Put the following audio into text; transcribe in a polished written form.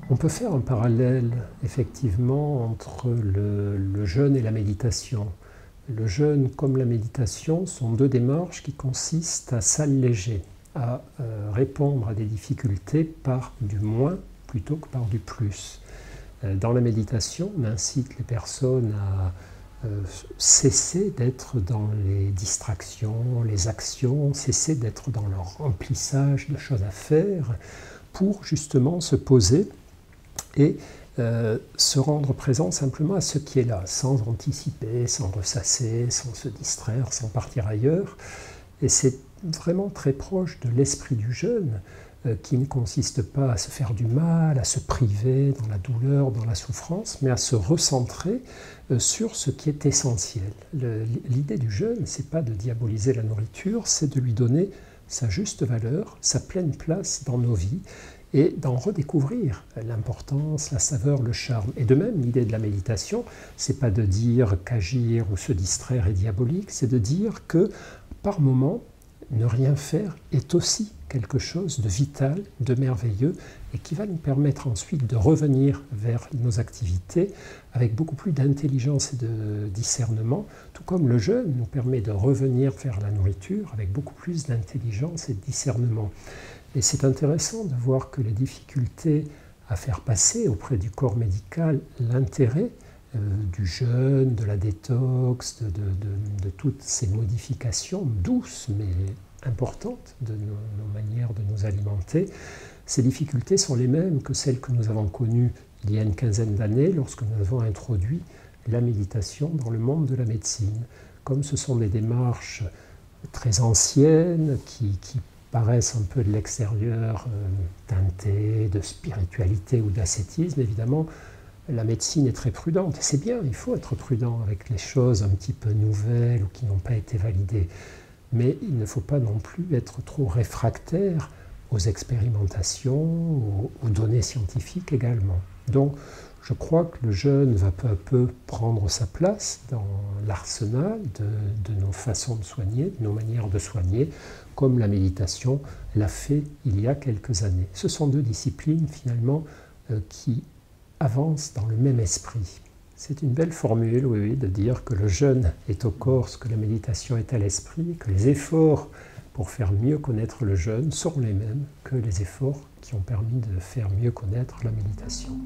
On peut faire un parallèle, effectivement, entre le jeûne et la méditation. Le jeûne comme la méditation sont deux démarches qui consistent à s'alléger, à répondre à des difficultés par du moins plutôt que par du plus. Dans la méditation, on incite les personnes à cesser d'être dans les distractions, les actions, cesser d'être dans leur remplissage de choses à faire, pour justement se poser et se rendre présent simplement à ce qui est là, sans anticiper, sans ressasser, sans se distraire, sans partir ailleurs. Et c'est vraiment très proche de l'esprit du jeûne, qui ne consiste pas à se faire du mal, à se priver dans la douleur, dans la souffrance, mais à se recentrer sur ce qui est essentiel. L'idée du jeûne, ce n'est pas de diaboliser la nourriture, c'est de lui donner sa juste valeur, sa pleine place dans nos vies, et d'en redécouvrir l'importance, la saveur, le charme. Et de même, l'idée de la méditation, c'est pas de dire qu'agir ou se distraire est diabolique, c'est de dire que, par moment, ne rien faire est aussi quelque chose de vital, de merveilleux, et qui va nous permettre ensuite de revenir vers nos activités avec beaucoup plus d'intelligence et de discernement, tout comme le jeûne nous permet de revenir vers la nourriture avec beaucoup plus d'intelligence et de discernement. Et c'est intéressant de voir que les difficultés à faire passer auprès du corps médical l'intérêt du jeûne, de la détox, de toutes ces modifications douces mais importantes de nos manières de nous alimenter, ces difficultés sont les mêmes que celles que nous avons connues il y a une quinzaine d'années lorsque nous avons introduit la méditation dans le monde de la médecine. Comme ce sont des démarches très anciennes qui paraissent un peu de l'extérieur teintées de spiritualité ou d'ascétisme, évidemment, la médecine est très prudente. Et c'est bien, il faut être prudent avec les choses un petit peu nouvelles ou qui n'ont pas été validées. Mais il ne faut pas non plus être trop réfractaire aux expérimentations, aux données scientifiques également. Donc, je crois que le jeûne va peu à peu prendre sa place dans l'arsenal de nos façons de soigner, de nos manières de soigner, comme la méditation l'a fait il y a quelques années. Ce sont deux disciplines finalement qui avancent dans le même esprit. C'est une belle formule, oui, de dire que le jeûne est au corps ce que la méditation est à l'esprit, que les efforts pour faire mieux connaître le jeûne seront les mêmes que les efforts qui ont permis de faire mieux connaître la méditation.